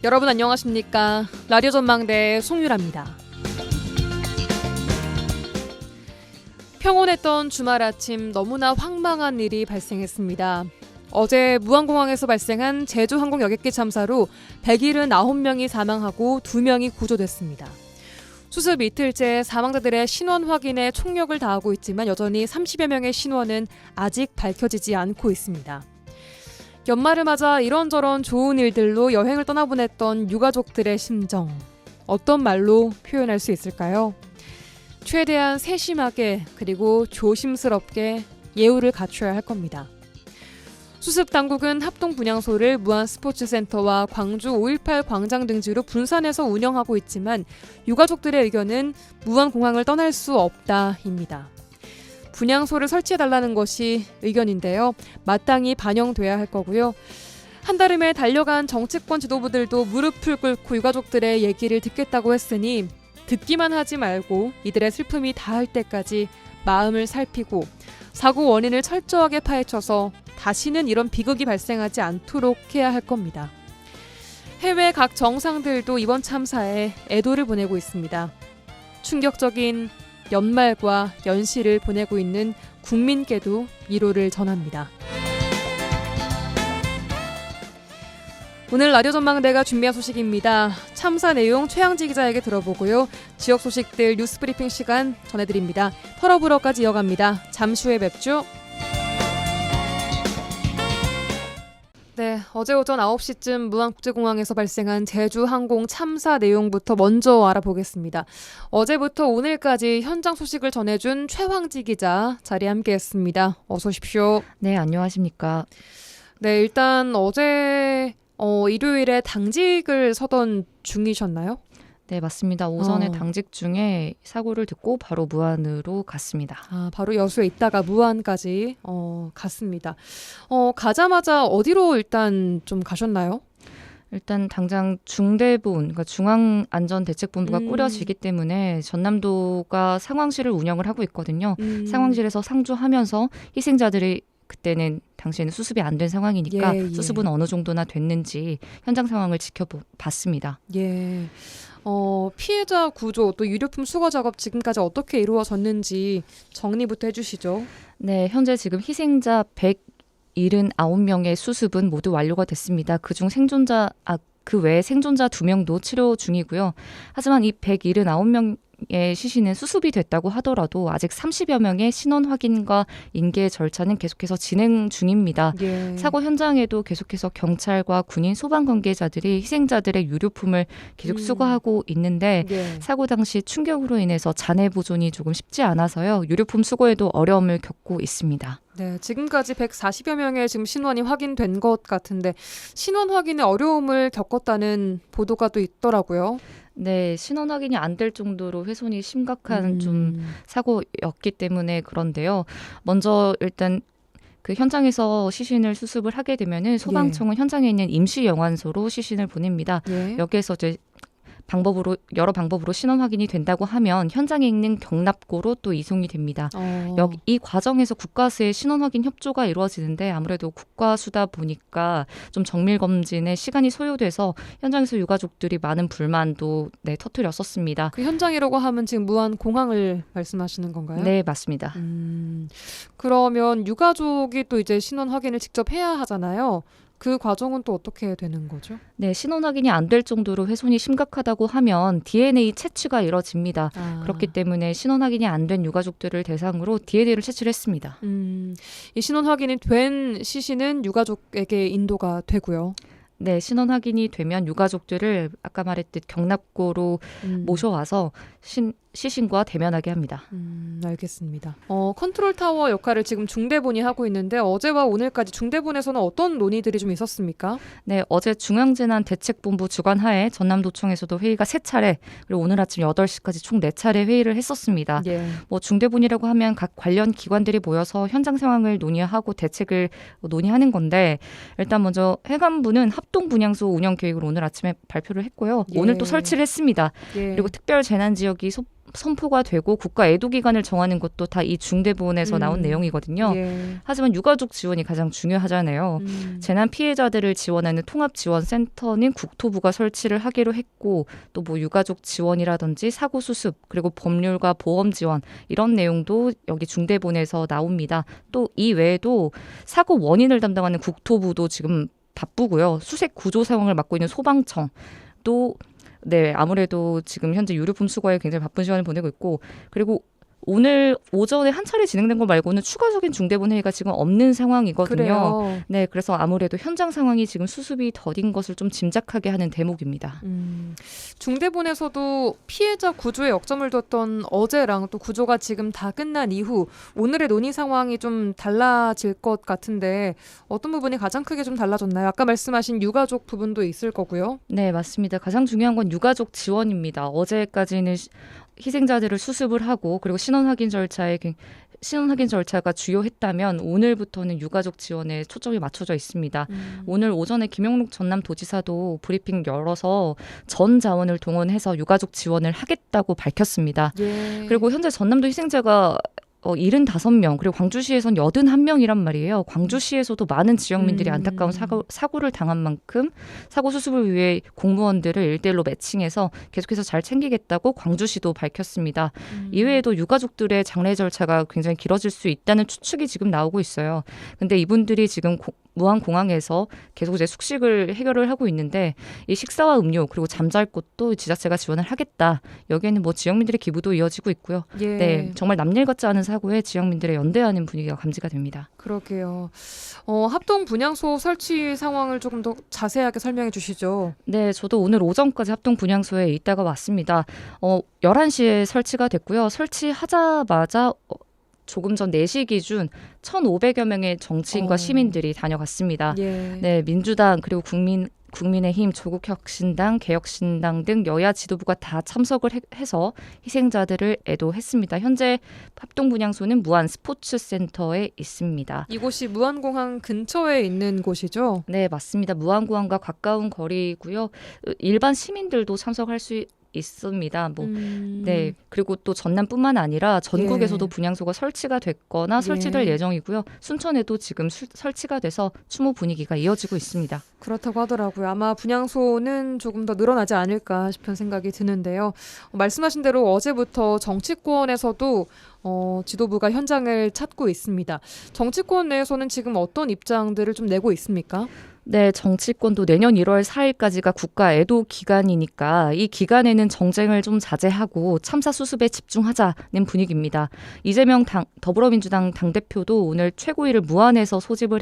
여러분 안녕하십니까? 라디오 전망대 송유라입니다. 평온했던 주말 아침 너무나 황망한 일이 발생했습니다. 어제 무안공항에서 발생한 제주항공 여객기 참사로 179명이 사망하고 2명이 구조됐습니다. 수습 이틀째 사망자들의 신원 확인에 총력을 다하고 있지만 여전히 30여 명의 신원은 아직 밝혀지지 않고 있습니다. 연말을 맞아 이런저런 좋은 일들로 여행을 떠나보냈던 유가족들의 심정, 어떤 말로 표현할 수 있을까요? 최대한 세심하게 그리고 조심스럽게 예우를 갖춰야 할 겁니다. 수습당국은 합동분향소를 무안스포츠센터와 광주 5.18 광장 등지로 분산해서 운영하고 있지만 유가족들의 의견은 무안공항을 떠날 수 없다입니다. 분향소를 설치해달라는 것이 의견인데요. 마땅히 반영돼야 할 거고요. 한달음에 달려간 정치권 지도부들도 무릎을 꿇고 유가족들의 얘기를 듣겠다고 했으니 듣기만 하지 말고 이들의 슬픔이 다할 때까지 마음을 살피고 사고 원인을 철저하게 파헤쳐서 다시는 이런 비극이 발생하지 않도록 해야 할 겁니다. 해외 각 정상들도 이번 참사에 애도를 보내고 있습니다. 충격적인 연말과 연시를 보내고 있는 국민께도 위로를 전합니다. 오늘 라디오 전망대가 준비한 소식입니다. 참사 내용 최양지 기자에게 들어보고요. 지역 소식들 뉴스브리핑 시간 전해드립니다. 털어불어까지 이어갑니다. 잠시 후에 뵙죠. 네, 어제 오전 9시쯤 무안국제공항에서 발생한 제주항공 참사 내용부터 먼저 알아보겠습니다. 어제부터 오늘까지 현장 소식을 전해준 최황지 기자 자리에 함께했습니다. 어서 오십시오. 네, 안녕하십니까. 네, 일단 어제 일요일에 당직을 서던 중이셨나요? 네, 맞습니다. 오전에 당직 중에 사고를 듣고 바로 무안으로 갔습니다. 바로 여수에 있다가 무안까지 갔습니다. 가자마자 어디로 일단 좀 가셨나요? 일단 당장 중대본, 그러니까 중앙안전대책본부가 꾸려지기 때문에 전남도가 상황실을 운영을 하고 있거든요. 상황실에서 상주하면서 희생자들이 그때는 당시에는 수습이 안 된 상황이니까 수습은 어느 정도나 됐는지 현장 상황을 지켜봤습니다. 예. 피해자 구조 또 유류품 수거 작업 지금까지 어떻게 이루어졌는지 정리부터 해주시죠. 네, 현재 지금 희생자 179명의 수습은 모두 완료가 됐습니다. 그중 그 외에 생존자 2명도 치료 중이고요. 하지만 이 179명의 시신은 수습이 됐다고 하더라도 아직 30여 명의 신원 확인과 인계 절차는 계속해서 진행 중입니다. 예. 사고 현장에도 계속해서 경찰과 군인, 소방 관계자들이 희생자들의 유류품을 계속 수거하고 있는데 사고 당시 충격으로 인해서 잔해 보존이 조금 쉽지 않아서요. 유류품 수거에도 어려움을 겪고 있습니다. 네, 지금까지 140여 명의 지금 신원이 확인된 것 같은데 신원 확인에 어려움을 겪었다는 보도가 또 있더라고요. 네, 신원 확인이 안 될 정도로 훼손이 심각한 좀 사고였기 때문에 그런데요. 먼저 일단 그 현장에서 시신을 수습을 하게 되면은 소방청은 현장에 있는 임시 영안소로 시신을 보냅니다. 여기에서 이제 여러 방법으로 신원 확인이 된다고 하면 현장에 있는 경납고로 또 이송이 됩니다. 이 과정에서 국과수의 신원 확인 협조가 이루어지는데 아무래도 국과수다 보니까 좀 정밀 검진에 시간이 소요돼서 현장에서 유가족들이 많은 불만도 터뜨렸었습니다. 그 현장이라고 하면 지금 무안공항을 말씀하시는 건가요? 네, 맞습니다. 그러면 유가족이 또 이제 신원 확인을 직접 해야 하잖아요. 그 과정은 또 어떻게 되는 거죠? 네, 신원 확인이 안 될 정도로 훼손이 심각하다고 하면 DNA 채취가 이뤄집니다. 그렇기 때문에 신원 확인이 안 된 유가족들을 대상으로 DNA를 채취를 했습니다. 이 신원 확인이 된 시신은 유가족에게 인도가 되고요. 네, 신원 확인이 되면 유가족들을 아까 말했듯 경납고로 모셔와서 시신과 대면하게 합니다. 알겠습니다. 컨트롤 타워 역할을 지금 중대본이 하고 있는데 어제와 오늘까지 중대본에서는 어떤 논의들이 좀 있었습니까? 네, 어제 중앙재난대책본부 주관하에 전남도청에서도 회의가 3차례 그리고 오늘 아침 8시까지 총 4차례 회의를 했었습니다. 중대본이라고 하면 각 관련 기관들이 모여서 현장 상황을 논의하고 대책을 논의하는 건데 일단 먼저 해관부는 합동분향소 운영 계획을 오늘 아침에 발표를 했고요. 오늘 또 설치를 했습니다. 그리고 특별 재난 지역이 선포가 되고 국가 애도 기간을 정하는 것도 다 이 중대본에서 나온 내용이거든요. 예. 하지만 유가족 지원이 가장 중요하잖아요. 재난 피해자들을 지원하는 통합지원센터는 국토부가 설치를 하기로 했고 또 뭐 유가족 지원이라든지 사고 수습 그리고 법률과 보험 지원 이런 내용도 여기 중대본에서 나옵니다. 또 이 외에도 사고 원인을 담당하는 국토부도 지금 바쁘고요. 수색 구조 상황을 맡고 있는 소방청 또 네, 아무래도 지금 현재 유류품 수거에 굉장히 바쁜 시간을 보내고 있고 그리고 오늘 오전에 한 차례 진행된 거 말고는 추가적인 중대본 회의가 지금 없는 상황이거든요. 그래요. 네, 그래서 아무래도 현장 상황이 지금 수습이 더딘 것을 좀 짐작하게 하는 대목입니다. 중대본에서도 피해자 구조에 역점을 뒀던 어제랑 또 구조가 지금 다 끝난 이후 오늘의 논의 상황이 좀 달라질 것 같은데 어떤 부분이 가장 크게 좀 달라졌나요? 아까 말씀하신 유가족 부분도 있을 거고요. 네, 맞습니다. 가장 중요한 건 유가족 지원입니다. 어제까지는 희생자들을 수습을 하고 그리고 신원 확인 절차가 주요했다면 오늘부터는 유가족 지원에 초점이 맞춰져 있습니다. 오늘 오전에 김영록 전남도지사도 브리핑 열어서 전 자원을 동원해서 유가족 지원을 하겠다고 밝혔습니다. 예. 그리고 현재 전남도 희생자가 75명 그리고 광주시에선 81명이란 말이에요. 광주시에서도 많은 지역민들이 안타까운 사고를 당한 만큼 사고 수습을 위해 공무원들을 1대1로 매칭해서 계속해서 잘 챙기겠다고 광주시도 밝혔습니다. 이외에도 유가족들의 장례 절차가 굉장히 길어질 수 있다는 추측이 지금 나오고 있어요. 근데 이분들이 지금 무안공항에서 계속 이제 숙식을 해결을 하고 있는데 이 식사와 음료 그리고 잠잘 곳도 지자체가 지원을 하겠다. 여기에는 뭐 지역민들의 기부도 이어지고 있고요. 예. 네, 정말 남일 같지 않은 사고에 지역민들의 연대하는 분위기가 감지가 됩니다. 그러게요. 합동 분향소 설치 상황을 조금 더 자세하게 설명해 주시죠. 네, 저도 오늘 오전까지 합동 분향소에 있다가 왔습니다. 11시에 설치가 됐고요. 설치하자마자 조금 전 4시 기준 1,500여 명의 정치인과 시민들이 다녀갔습니다. 예. 네, 민주당 그리고 국민의힘, 조국혁신당, 개혁신당 등 여야 지도부가 다 참석을 해서 희생자들을 애도했습니다. 현재 합동분향소는 무안 스포츠센터에 있습니다. 이곳이 무안공항 근처에 있는 곳이죠? 네, 맞습니다. 무안공항과 가까운 거리고요. 일반 시민들도 참석할 수 있습니다. 네, 그리고 또 전남뿐만 아니라 전국에서도 분향소가 설치가 됐거나 설치될 예정이고요. 순천에도 지금 설치가 돼서 추모 분위기가 이어지고 있습니다. 그렇다고 하더라고요. 아마 분향소는 조금 더 늘어나지 않을까 싶은 생각이 드는데요. 말씀하신 대로 어제부터 정치권에서도 지도부가 현장을 찾고 있습니다. 정치권 내에서는 지금 어떤 입장들을 좀 내고 있습니까? 네, 정치권도 내년 1월 4일까지가 국가 애도 기간이니까 이 기간에는 정쟁을 좀 자제하고 참사 수습에 집중하자는 분위기입니다. 이재명 더불어민주당 당대표도 오늘 최고위를 무안에서 소집을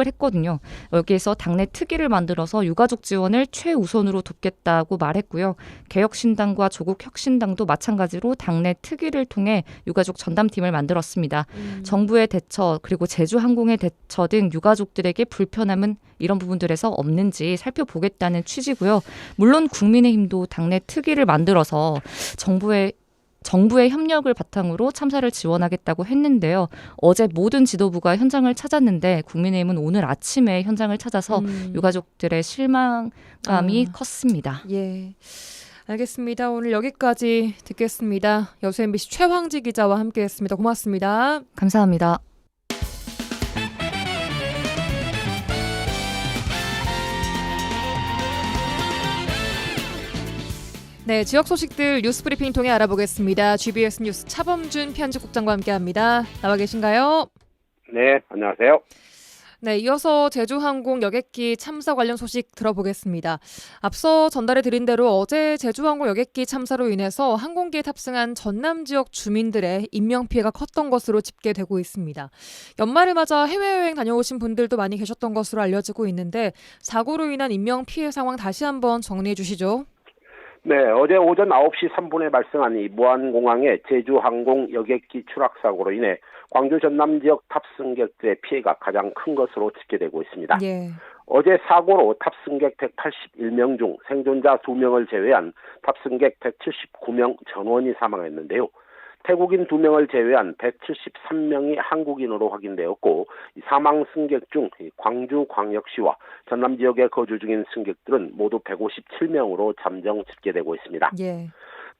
했거든요. 여기에서 당내 특위를 만들어서 유가족 지원을 최우선으로 돕겠다고 말했고요. 개혁신당과 조국혁신당도 마찬가지로 당내 특위를 통해 유가족 전담팀을 만들었습니다. 정부의 대처 그리고 제주항공의 대처 등 유가족들에게 불편함은 이런 부분들에서 없는지 살펴보겠다는 취지고요. 물론 국민의힘도 당내 특위를 만들어서 정부의 협력을 바탕으로 참사를 지원하겠다고 했는데요. 어제 모든 지도부가 현장을 찾았는데 국민의힘은 오늘 아침에 현장을 찾아서 유가족들의 실망감이 컸습니다. 예. 알겠습니다. 오늘 여기까지 듣겠습니다. 여수 MBC 최황지 기자와 함께했습니다. 고맙습니다. 감사합니다. 네, 지역 소식들 뉴스브리핑 통해 알아보겠습니다. GBS 뉴스 차범준 편집국장과 함께합니다. 나와 계신가요? 네, 안녕하세요. 네, 이어서 제주항공 여객기 참사 관련 소식 들어보겠습니다. 앞서 전달해드린 대로 어제 제주항공 여객기 참사로 인해서 항공기에 탑승한 전남 지역 주민들의 인명피해가 컸던 것으로 집계되고 있습니다. 연말을 맞아 해외여행 다녀오신 분들도 많이 계셨던 것으로 알려지고 있는데 사고로 인한 인명피해 상황 다시 한번 정리해 주시죠. 네, 어제 오전 9시 3분에 발생한 이 무안공항의 제주항공 여객기 추락사고로 인해 광주 전남 지역 탑승객들의 피해가 가장 큰 것으로 집계되고 있습니다. 예. 어제 사고로 탑승객 181명 중 생존자 2명을 제외한 탑승객 179명 전원이 사망했는데요. 태국인 2명을 제외한 173명이 한국인으로 확인되었고 사망 승객 중 광주광역시와 전남 지역에 거주 중인 승객들은 모두 157명으로 잠정 집계되고 있습니다. 예.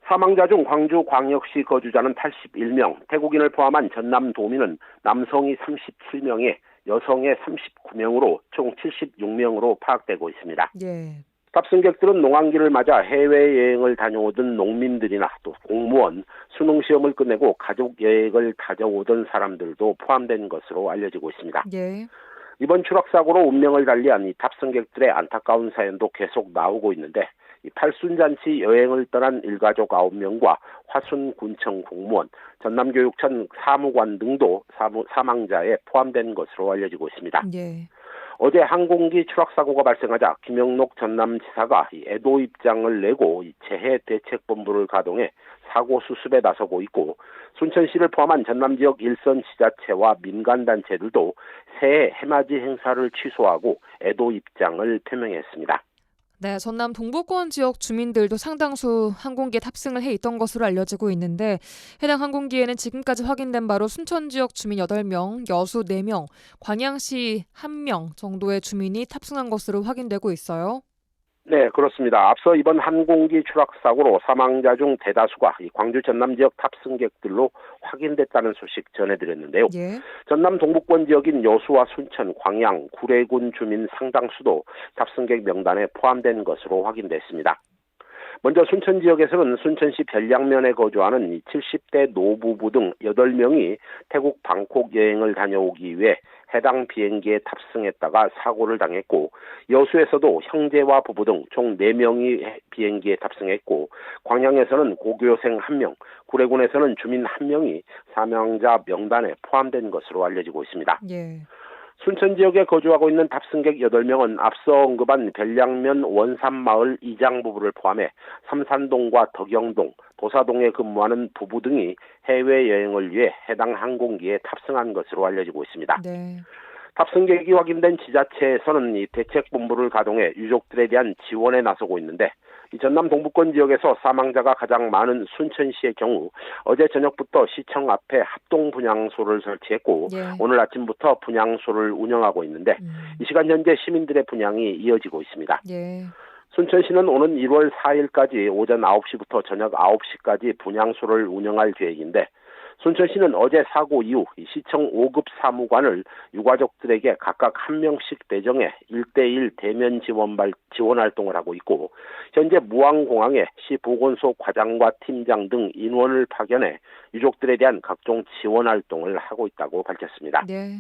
사망자 중 광주광역시 거주자는 81명, 태국인을 포함한 전남 도민은 남성이 37명에 여성의 39명으로 총 76명으로 파악되고 있습니다. 예. 탑승객들은 농한기를 맞아 해외여행을 다녀오던 농민들이나 또 공무원, 수능시험을 끝내고 가족여행을 다녀오던 사람들도 포함된 것으로 알려지고 있습니다. 예. 이번 추락사고로 운명을 달리한 이 탑승객들의 안타까운 사연도 계속 나오고 있는데 이 팔순잔치 여행을 떠난 일가족 9명과 화순군청 공무원, 전남교육청 사무관 등도 사망자에 포함된 것으로 알려지고 있습니다. 예. 어제 항공기 추락사고가 발생하자 김영록 전남지사가 애도 입장을 내고 재해대책본부를 가동해 사고 수습에 나서고 있고 순천시를 포함한 전남 지역 일선 지자체와 민간단체들도 새해 해맞이 행사를 취소하고 애도 입장을 표명했습니다. 네, 전남 동부권 지역 주민들도 상당수 항공기에 탑승을 해 있던 것으로 알려지고 있는데 해당 항공기에는 지금까지 확인된 바로 순천 지역 주민 8명, 여수 4명, 광양시 1명 정도의 주민이 탑승한 것으로 확인되고 있어요. 네, 그렇습니다. 앞서 이번 항공기 추락사고로 사망자 중 대다수가 이 광주 전남 지역 탑승객들로 확인됐다는 소식 전해드렸는데요. 예. 전남 동부권 지역인 여수와 순천, 광양, 구례군 주민 상당수도 탑승객 명단에 포함된 것으로 확인됐습니다. 먼저 순천 지역에서는 순천시 별량면에 거주하는 70대 노부부 등 8명이 태국 방콕 여행을 다녀오기 위해 해당 비행기에 탑승했다가 사고를 당했고 여수에서도 형제와 부부 등 총 4명이 비행기에 탑승했고 광양에서는 고교생 1명, 구례군에서는 주민 1명이 사망자 명단에 포함된 것으로 알려지고 있습니다. 예. 순천 지역에 거주하고 있는 탑승객 8명은 앞서 언급한 별량면 원산마을 이장 부부를 포함해 삼산동과 덕영동, 도사동에 근무하는 부부 등이 해외여행을 위해 해당 항공기에 탑승한 것으로 알려지고 있습니다. 네. 탑승객이 확인된 지자체에서는 이 대책본부를 가동해 유족들에 대한 지원에 나서고 있는데 이 전남 동부권 지역에서 사망자가 가장 많은 순천시의 경우 어제 저녁부터 시청 앞에 합동 분향소를 설치했고 예. 오늘 아침부터 분향소를 운영하고 있는데 이 시간 현재 시민들의 분향이 이어지고 있습니다. 예. 순천시는 오는 1월 4일까지 오전 9시부터 저녁 9시까지 분향소를 운영할 계획인데 순천시는 어제 사고 이후 시청 5급 사무관을 유가족들에게 각각 1명씩 배정해 1대1 대면 지원 활동을 하고 있고 현재 무안공항에 시 보건소 과장과 팀장 등 인원을 파견해 유족들에 대한 각종 지원 활동을 하고 있다고 밝혔습니다. 네.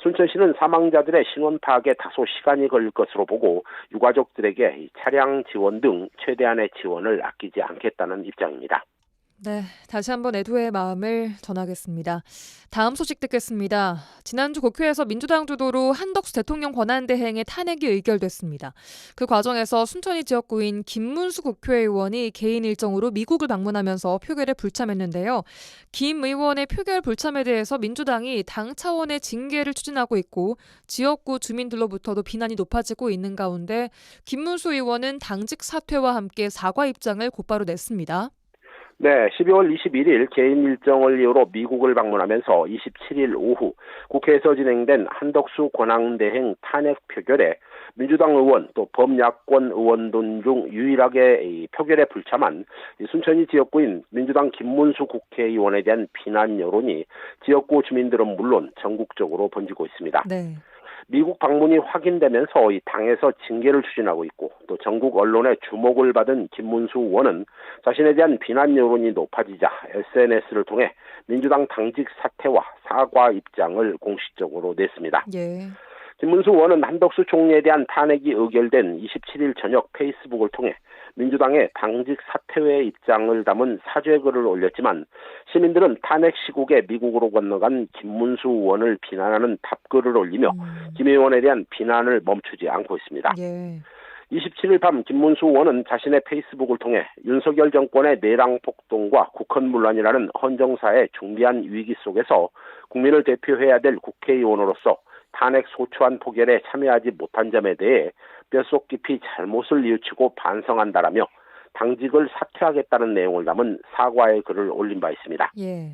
순천시는 사망자들의 신원 파악에 다소 시간이 걸릴 것으로 보고 유가족들에게 차량 지원 등 최대한의 지원을 아끼지 않겠다는 입장입니다. 네, 다시 한번 애도의 마음을 전하겠습니다. 다음 소식 듣겠습니다. 지난주 국회에서 민주당 주도로 한덕수 대통령 권한대행의 탄핵이 의결됐습니다. 그 과정에서 순천이 지역구인 김문수 국회의원이 개인 일정으로 미국을 방문하면서 표결에 불참했는데요. 김 의원의 표결 불참에 대해서 민주당이 당 차원의 징계를 추진하고 있고 지역구 주민들로부터도 비난이 높아지고 있는 가운데 김문수 의원은 당직 사퇴와 함께 사과 입장을 곧바로 냈습니다. 네, 12월 21일 개인 일정을 이유로 미국을 방문하면서 27일 오후 국회에서 진행된 한덕수 권한대행 탄핵 표결에 민주당 의원 또 범야권 의원들 중 유일하게 이 표결에 불참한 순천이 지역구인 민주당 김문수 국회의원에 대한 비난 여론이 지역구 주민들은 물론 전국적으로 번지고 있습니다. 네. 미국 방문이 확인되면서 이 당에서 징계를 추진하고 있고 또 전국 언론의 주목을 받은 김문수 의원은 자신에 대한 비난 여론이 높아지자 SNS를 통해 민주당 당직 사퇴와 사과 입장을 공식적으로 냈습니다. 예. 김문수 의원은 한덕수 총리에 대한 탄핵이 의결된 27일 저녁 페이스북을 통해 민주당의 당직 사퇴의 입장을 담은 사죄글을 올렸지만 시민들은 탄핵 시국에 미국으로 건너간 김문수 의원을 비난하는 답글을 올리며 김 의원에 대한 비난을 멈추지 않고 있습니다. 예. 27일 밤 김문수 의원은 자신의 페이스북을 통해 윤석열 정권의 내랑 폭동과 국헌문란이라는 헌정사의 중대한 위기 속에서 국민을 대표해야 될 국회의원으로서 탄핵 소추안 포결에 참여하지 못한 점에 대해 뼛속 깊이 잘못을 뉘우치고 반성한다라며 당직을 사퇴하겠다는 내용을 담은 사과의 글을 올린 바 있습니다. 예.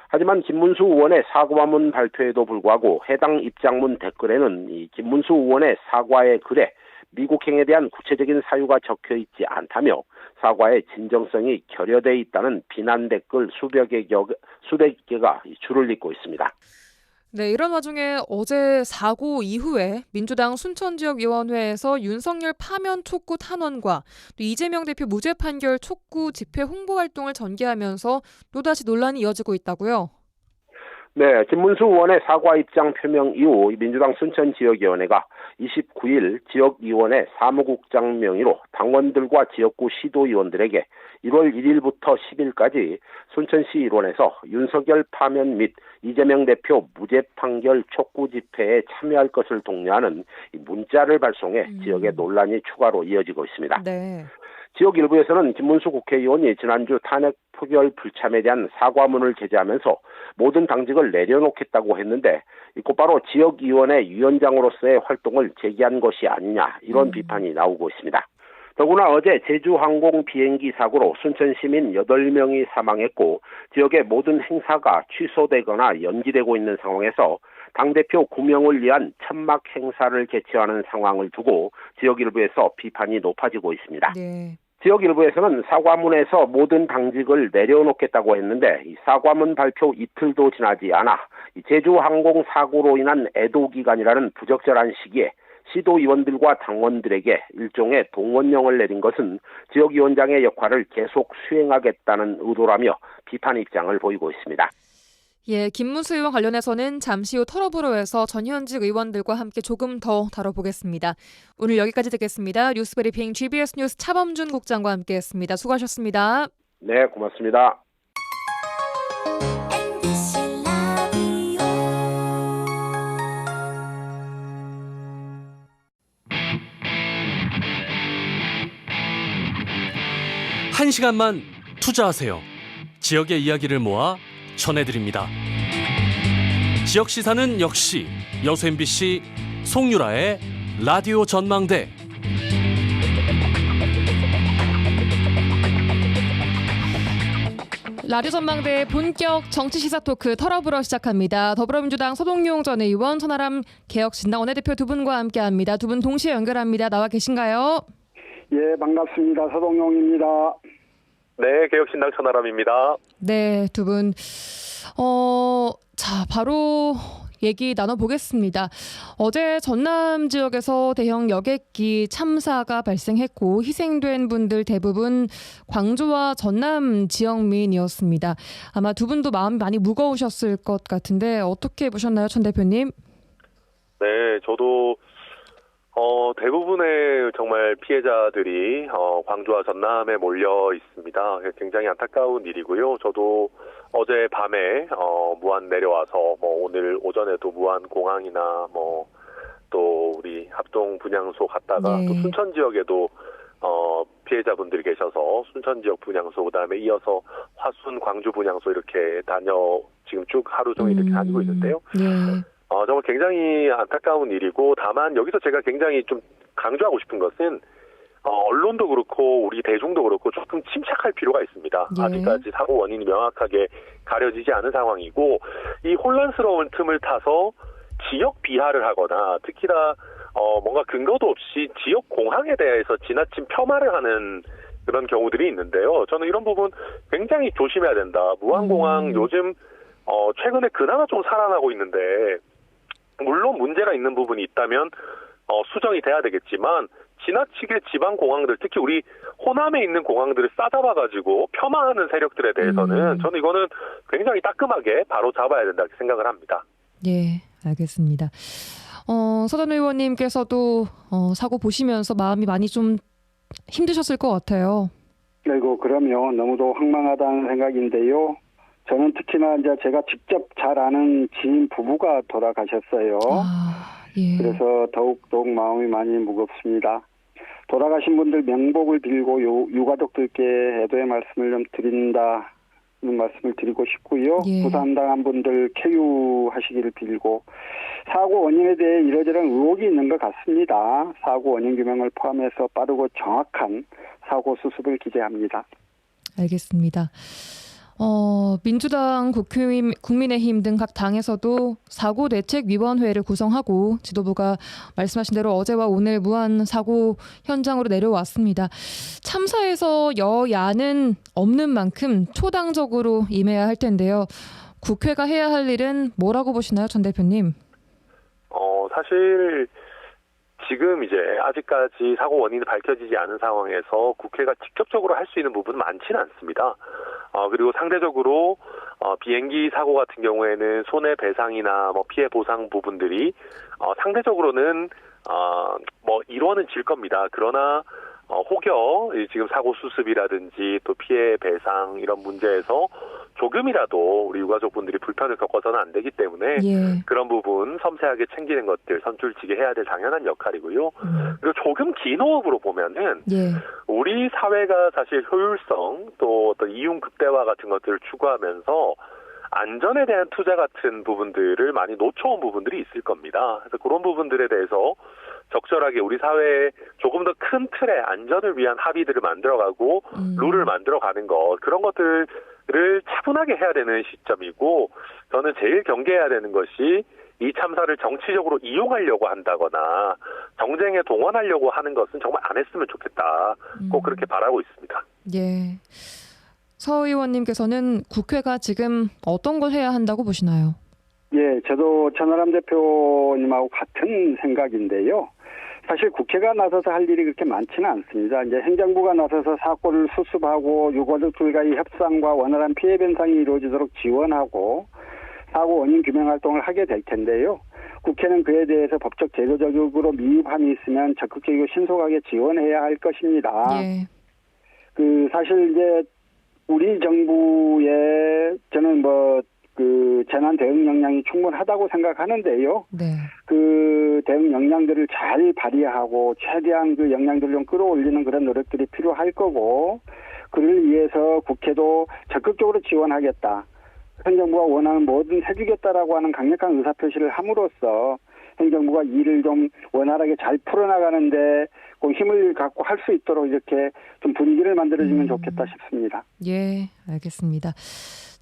하지만 김문수 의원의 사과문 발표에도 불구하고 해당 입장문 댓글에는 이 김문수 의원의 사과의 글에 미국행에 대한 구체적인 사유가 적혀 있지 않다며 사과의 진정성이 결여돼 있다는 비난 댓글 수백 개가 줄을 잇고 있습니다. 네, 이런 와중에 어제 사고 이후에 민주당 순천지역위원회에서 윤석열 파면 촉구 탄원과 또 이재명 대표 무죄 판결 촉구 집회 홍보 활동을 전개하면서 또다시 논란이 이어지고 있다고요? 네, 김문수 의원의 사과 입장 표명 이후 민주당 순천지역위원회가 29일 지역위원회 사무국장 명의로 당원들과 지역구 시도위원들에게 1월 1일부터 10일까지 순천시 일원에서 윤석열 파면 및 이재명 대표 무죄 판결 촉구 집회에 참여할 것을 독려하는 문자를 발송해 지역의 논란이 추가로 이어지고 있습니다. 네. 지역 일부에서는 김문수 국회의원이 지난주 탄핵 표결 불참에 대한 사과문을 게재하면서 모든 당직을 내려놓겠다고 했는데 곧바로 지역위원회 위원장으로서의 활동을 재개한 것이 아니냐 이런 비판이 나오고 있습니다. 더구나 어제 제주항공 비행기 사고로 순천 시민 8명이 사망했고 지역의 모든 행사가 취소되거나 연기되고 있는 상황에서 당대표 구명을 위한 천막 행사를 개최하는 상황을 두고 지역 일부에서 비판이 높아지고 있습니다. 네. 지역 일부에서는 사과문에서 모든 당직을 내려놓겠다고 했는데 이 사과문 발표 이틀도 지나지 않아 제주항공 사고로 인한 애도 기간이라는 부적절한 시기에 시도위원들과 당원들에게 일종의 동원령을 내린 것은 지역위원장의 역할을 계속 수행하겠다는 의도라며 비판 입장을 보이고 있습니다. 예, 김문수 의원 관련해서는 잠시 후 털어보로에서 전현직 의원들과 함께 조금 더 다뤄보겠습니다. 오늘 여기까지 듣겠습니다. 뉴스브리핑 GBS 뉴스 차범준 국장과 함께했습니다. 수고하셨습니다. 네, 고맙습니다. 한 시간만 투자하세요. 지역의 이야기를 모아 전해드립니다. 지역 시사는 역시 여수 MBC 송유라의 라디오 전망대. 라디오 전망대의 본격 정치 시사 토크 털어보러 시작합니다. 더불어민주당 서동용 전 의원, 천하람 개혁신당 원내대표 두 분과 함께합니다. 두 분 동시에 연결합니다. 나와 계신가요? 예, 반갑습니다. 서동용입니다. 네, 개혁신당 천하람입니다. 네, 두 분. 자, 바로 얘기 나눠보겠습니다. 어제 전남 지역에서 대형 여객기 참사가 발생했고 희생된 분들 대부분 광주와 전남 지역민이었습니다. 아마 두 분도 마음이 많이 무거우셨을 것 같은데 어떻게 보셨나요, 천 대표님? 네, 저도 대부분의 정말 피해자들이 광주와 전남에 몰려 있습니다. 굉장히 안타까운 일이고요. 저도 어제 밤에 무안 내려와서 오늘 오전에도 무안 공항이나 또 우리 합동 분향소 갔다가 네. 또 순천 지역에도 피해자분들이 계셔서 순천 지역 분향소 그다음에 이어서 화순 광주 분향소 이렇게 지금 쭉 하루 종일 이렇게 다니고 있는데요. 네. 정말 굉장히 안타까운 일이고 다만 여기서 제가 굉장히 좀 강조하고 싶은 것은 언론도 그렇고 우리 대중도 그렇고 조금 침착할 필요가 있습니다. 예. 아직까지 사고 원인이 명확하게 가려지지 않은 상황이고 이 혼란스러운 틈을 타서 지역 비하를 하거나 특히나 뭔가 근거도 없이 지역 공항에 대해서 지나친 폄하를 하는 그런 경우들이 있는데요. 저는 이런 부분 굉장히 조심해야 된다. 무안공항 요즘 최근에 그나마 좀 살아나고 있는데 물론 문제가 있는 부분이 있다면 수정이 돼야 되겠지만 지나치게 지방 공항들 특히 우리 호남에 있는 공항들을 싸잡아가지고 폄하하는 세력들에 대해서는 저는 이거는 굉장히 따끔하게 바로 잡아야 된다 생각을 합니다. 예, 알겠습니다. 서전 의원님께서도 사고 보시면서 마음이 많이 좀 힘드셨을 것 같아요. 그리고 그러면 너무도 황망하다는 생각인데요. 저는 특히나 이제 제가 직접 잘 아는 지인 부부가 돌아가셨어요. 예. 그래서 더욱 마음이 많이 무겁습니다. 돌아가신 분들 명복을 빌고 유가족들께 애도의 말씀을 좀 드린다는 말씀을 드리고 싶고요. 예. 부상당한 분들 쾌유하시기를 빌고 사고 원인에 대해 이러저런 의혹이 있는 것 같습니다. 사고 원인 규명을 포함해서 빠르고 정확한 사고 수습을 기대합니다. 알겠습니다. 민주당, 국민의힘 등 각 당에서도 사고대책위원회를 구성하고 지도부가 말씀하신 대로 어제와 오늘 무한 사고 현장으로 내려왔습니다. 참사에서 여야는 없는 만큼 초당적으로 임해야 할 텐데요. 국회가 해야 할 일은 뭐라고 보시나요, 전 대표님? 사실 지금 이제 아직까지 사고 원인이 밝혀지지 않은 상황에서 국회가 직접적으로 할 수 있는 부분은 많지는 않습니다. 그리고 상대적으로 비행기 사고 같은 경우에는 손해배상이나 뭐 피해 보상 부분들이 상대적으로는 뭐 이론은 질 겁니다. 그러나 혹여 지금 사고 수습이라든지 또 피해 배상 이런 문제에서 조금이라도 우리 유가족분들이 불편을 겪어서는 안 되기 때문에 예. 그런 부분 섬세하게 챙기는 것들 선출직이 해야 될 당연한 역할이고요. 그리고 조금 긴 호흡으로 보면은 예. 우리 사회가 사실 효율성 또 어떤 이윤 극대화 같은 것들을 추구하면서 안전에 대한 투자 같은 부분들을 많이 놓쳐온 부분들이 있을 겁니다. 그래서 그런 부분들에 대해서 적절하게 우리 사회에 조금 더 큰 틀의 안전을 위한 합의들을 만들어가고 룰을 만들어가는 것 그런 것들을 차분하게 해야 되는 시점이고 저는 제일 경계해야 되는 것이 이 참사를 정치적으로 이용하려고 한다거나 정쟁에 동원하려고 하는 것은 정말 안 했으면 좋겠다. 꼭 그렇게 바라고 있습니다. 예. 서 의원님께서는 국회가 지금 어떤 걸 해야 한다고 보시나요? 예, 저도 천하람 대표님하고 같은 생각인데요. 사실 국회가 나서서 할 일이 그렇게 많지는 않습니다. 이제 행정부가 나서서 사고를 수습하고 유가족들과의 협상과 원활한 피해 변상이 이루어지도록 지원하고 사고 원인 규명 활동을 하게 될 텐데요. 국회는 그에 대해서 법적 제도적으로 미흡함이 있으면 적극적이고 신속하게 지원해야 할 것입니다. 예. 사실 이제 우리 정부의 저는 재난 대응 역량이 충분하다고 생각하는데요. 네. 그 대응 역량들을 잘 발휘하고 최대한 그 역량들을 좀 끌어올리는 그런 노력들이 필요할 거고, 그를 위해서 국회도 적극적으로 지원하겠다. 행정부가 원하는 뭐든 해주겠다라고 하는 강력한 의사표시를 함으로써 행정부가 일을 좀 원활하게 잘 풀어나가는데 꼭 힘을 갖고 할 수 있도록 이렇게 좀 분위기를 만들어주면 좋겠다 싶습니다. 예, 알겠습니다.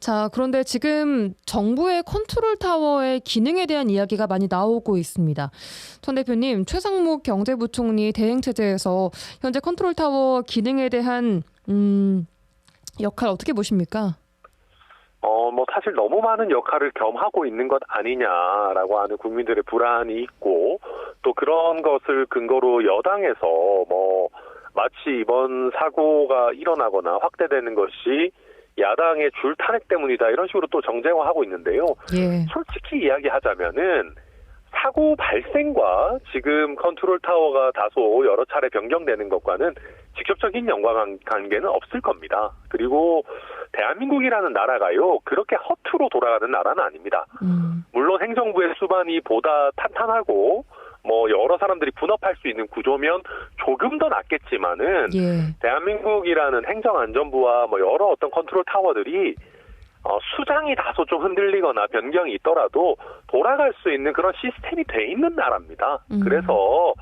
자, 그런데 지금 정부의 컨트롤 타워의 기능에 대한 이야기가 많이 나오고 있습니다. 전 대표님, 최상목 경제부총리 대행체제에서 현재 컨트롤 타워 기능에 대한 역할 어떻게 보십니까? 사실 너무 많은 역할을 겸하고 있는 것 아니냐라고 하는 국민들의 불안이 있고, 또 그런 것을 근거로 여당에서 마치 이번 사고가 일어나거나 확대되는 것이 야당의 줄 탄핵 때문이다 이런 식으로 또 정쟁화하고 있는데요. 예. 솔직히 이야기하자면은 사고 발생과 지금 컨트롤 타워가 다소 여러 차례 변경되는 것과는 직접적인 연관관계는 없을 겁니다. 그리고 대한민국이라는 나라가요, 그렇게 허투루 돌아가는 나라는 아닙니다. 물론 행정부의 수반이 보다 탄탄하고 여러 사람들이 분업할 수 있는 구조면 조금 더 낫겠지만은 예. 대한민국이라는 행정안전부와 여러 어떤 컨트롤 타워들이 수장이 다소 좀 흔들리거나 변경이 있더라도 돌아갈 수 있는 그런 시스템이 돼 있는 나라입니다. 그래서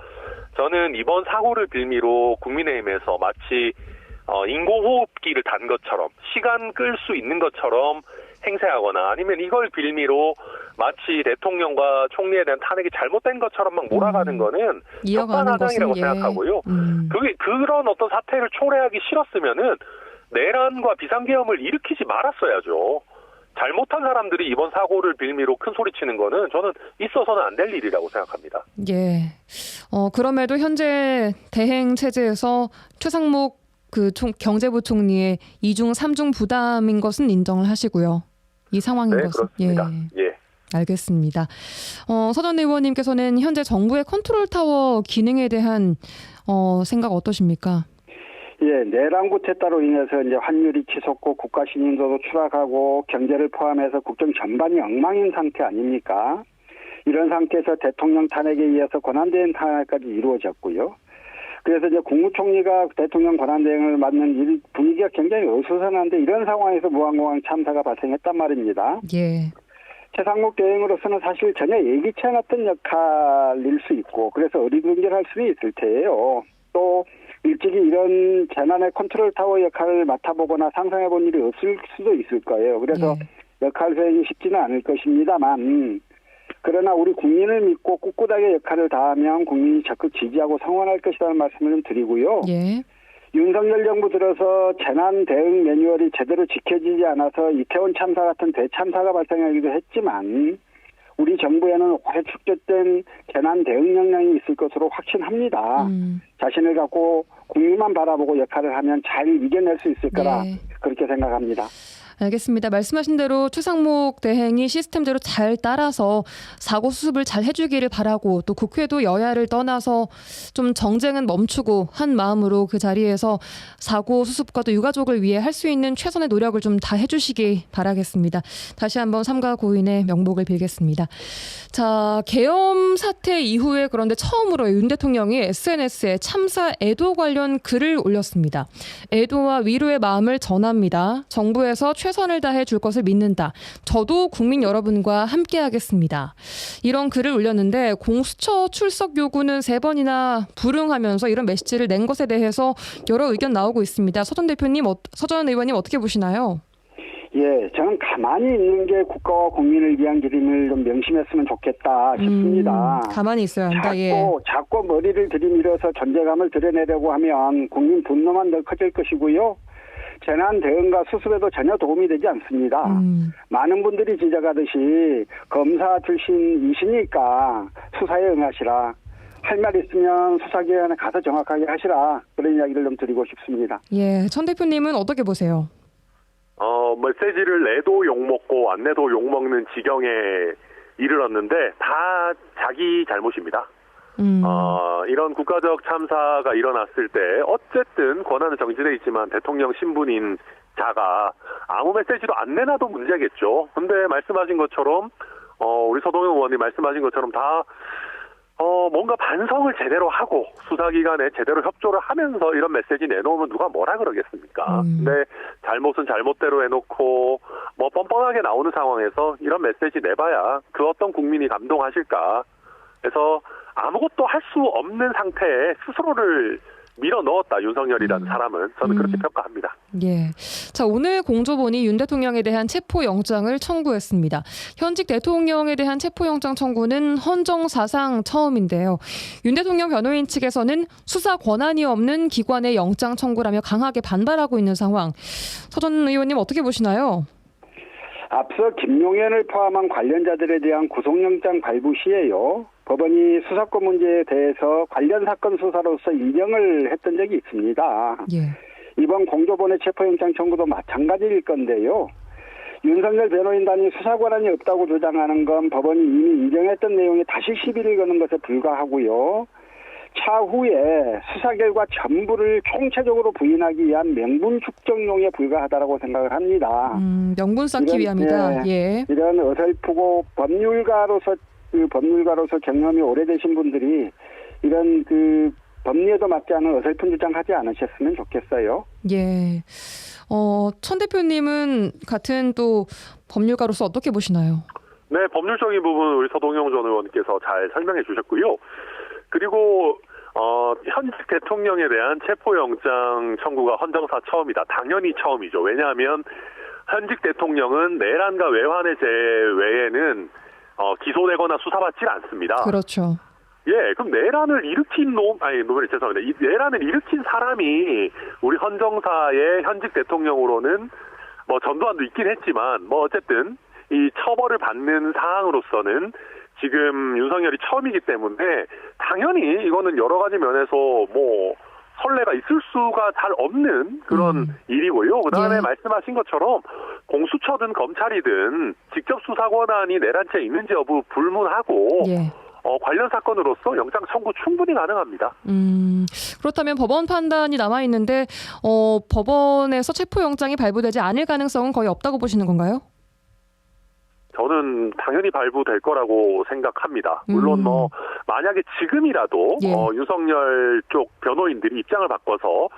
저는 이번 사고를 빌미로 국민의힘에서 마치 인공호흡기를 단 것처럼 시간 끌 수 있는 것처럼 행세하거나 아니면 이걸 빌미로 마치 대통령과 총리에 대한 탄핵이 잘못된 것처럼 막 몰아가는 거는 적반하장이라고 생각하고요. 그런 어떤 사태를 초래하기 싫었으면은 내란과 비상계엄을 일으키지 말았어야죠. 잘못한 사람들이 이번 사고를 빌미로 큰 소리치는 거는 저는 있어서는 안 될 일이라고 생각합니다. 예. 그럼에도 현재 대행 체제에서 최상목 경제부총리의 2중 3중 부담인 것은 인정을 하시고요. 이 상황인 네, 것은. 그렇습니다. 예. 알겠습니다. 서 전 의원님께서는 현재 정부의 컨트롤 타워 기능에 대한 생각 어떠십니까? 예, 내란 구태타로 인해서 이제 환율이 치솟고 국가 신인도도 추락하고 경제를 포함해서 국정 전반이 엉망인 상태 아닙니까? 이런 상태에서 대통령 탄핵에 의해서 권한대행 탄핵까지 이루어졌고요. 그래서 이제 국무총리가 대통령 권한대행을 맡는 분위기가 굉장히 어수선한데 이런 상황에서 무한공항 참사가 발생했단 말입니다. 예. 최상목 대행으로서는 사실 전혀 예기치 않았던 역할일 수 있고 그래서 어리둥절할 수는 있을 테예요. 또 일찍이 이런 재난의 컨트롤 타워 역할을 맡아보거나 상상해본 일이 없을 수도 있을 거예요. 그래서 역할 수행이 쉽지는 않을 것입니다만 그러나 우리 국민을 믿고 꿋꿋하게 역할을 다하면 국민이 적극 지지하고 성원할 것이라는 말씀을 좀 드리고요. 예. 윤석열 정부 들어서 재난 대응 매뉴얼이 제대로 지켜지지 않아서 이태원 참사 같은 대참사가 발생하기도 했지만 우리 정부에는 오래 축적된 재난 대응 역량이 있을 것으로 확신합니다. 자신을 갖고 국민만 바라보고 역할을 하면 잘 이겨낼 수 있을 거라 그렇게 생각합니다. 알겠습니다. 말씀하신 대로 최상목 대행이 시스템대로 잘 따라서 사고 수습을 잘 해주기를 바라고 또 국회도 여야를 떠나서 좀 정쟁은 멈추고 한 마음으로 그 자리에서 사고 수습과 또 유가족을 위해 할 수 있는 최선의 노력을 좀 다 해주시기 바라겠습니다. 다시 한번 삼가 고인의 명복을 빌겠습니다. 자, 계엄 사태 이후에 그런데 처음으로 윤 대통령이 SNS에 참사 애도 관련 글을 올렸습니다. 애도와 위로의 마음을 전합니다. 정부에서 최선을 다해 줄 것을 믿는다. 저도 국민 여러분과 함께하겠습니다. 이런 글을 올렸는데 공수처 출석 요구는 3번이나 불응하면서 이런 메시지를 낸 것에 대해서 여러 의견 나오고 있습니다. 서전 대표님, 서전 의원님 어떻게 보시나요? 예, 저는 가만히 있는 게 국가와 국민을 위한 길임을 좀 명심했으면 좋겠다 싶습니다. 가만히 있어야 한다. 자꾸 머리를 들이밀어서 존재감을 드러내려고 하면 국민 분노만 더 커질 것이고요. 재난 대응과 수습에도 전혀 도움이 되지 않습니다. 많은 분들이 지적하듯이 검사 출신이시니까 수사에 응하시라. 할 말 있으면 수사기관에 가서 정확하게 하시라. 그런 이야기를 좀 드리고 싶습니다. 예, 천 대표님은 어떻게 보세요? 메시지를 내도 욕먹고 안 내도 욕먹는 지경에 이르렀는데 다 자기 잘못입니다. 이런 국가적 참사가 일어났을 때 어쨌든 권한은 정지돼 있지만 대통령 신분인 자가 아무 메시지도 안 내놔도 문제겠죠. 근데 말씀하신 것처럼 우리 서동영 의원님 말씀하신 것처럼 다 뭔가 반성을 제대로 하고 수사기관에 제대로 협조를 하면서 이런 메시지 내놓으면 누가 뭐라 그러겠습니까? 근데 잘못은 잘못대로 해놓고 뭐 뻔뻔하게 나오는 상황에서 이런 메시지 내봐야 그 어떤 국민이 감동하실까? 그래서 아무것도 할 수 없는 상태에 스스로를 밀어 넣었다. 윤석열이라는 사람은 저는 그렇게 평가합니다. 예. 자, 오늘 공조본이 윤 대통령에 대한 체포영장을 청구했습니다. 현직 대통령에 대한 체포영장 청구는 헌정사상 처음인데요. 윤 대통령 변호인 측에서는 수사 권한이 없는 기관의 영장 청구라며 강하게 반발하고 있는 상황. 서전 의원님 어떻게 보시나요? 앞서 김용현을 포함한 관련자들에 대한 구속영장 발부 시에요. 법원이 수사권 문제에 대해서 관련 사건 수사로서 인정을 했던 적이 있습니다. 예. 이번 공조본의 체포영장 청구도 마찬가지일 건데요. 윤석열 변호인단이 수사 권한이 없다고 주장하는 건 법원이 이미 인정했던 내용에 다시 시비를 거는 것에 불과하고요. 차후에 수사 결과 전부를 총체적으로 부인하기 위한 명분 축적용에 불과하다라고 생각을 합니다. 명분 쌓기 위함이다. 예. 이런 어설프고 법률가로서 경험이 오래되신 분들이 이런 법리에도 맞지 않은 어설픈 주장하지 않으셨으면 좋겠어요. 예. 천 대표님은 같은 또 법률가로서 어떻게 보시나요? 네, 법률적인 부분 우리 서동영 전 의원께서 잘 설명해 주셨고요. 그리고 현직 대통령에 대한 체포영장 청구가 헌정사 처음이다. 당연히 처음이죠. 왜냐하면 현직 대통령은 내란과 외환의 죄 외에는 기소되거나 수사받지 않습니다. 그렇죠. 예, 그럼 내란을 일으킨 내란을 일으킨 사람이 우리 헌정사의 현직 대통령으로는 뭐 전두환도 있긴 했지만 뭐 어쨌든 이 처벌을 받는 사항으로서는 지금 윤석열이 처음이기 때문에 당연히 이거는 여러 가지 면에서 뭐 선례가 있을 수가 잘 없는 그런 일이고요. 그다음에 말씀하신 것처럼 공수처든 검찰이든 직접 수사 권한이 내란죄에 있는지 여부 불문하고 관련 사건으로서 영장 청구 충분히 가능합니다. 그렇다면 법원 판단이 남아있는데 법원에서 체포영장이 발부되지 않을 가능성은 거의 없다고 보시는 건가요? 저는 당연히 발부될 거라고 생각합니다. 물론 뭐 만약에 지금이라도 윤석열 쪽 변호인들이 입장을 바꿔서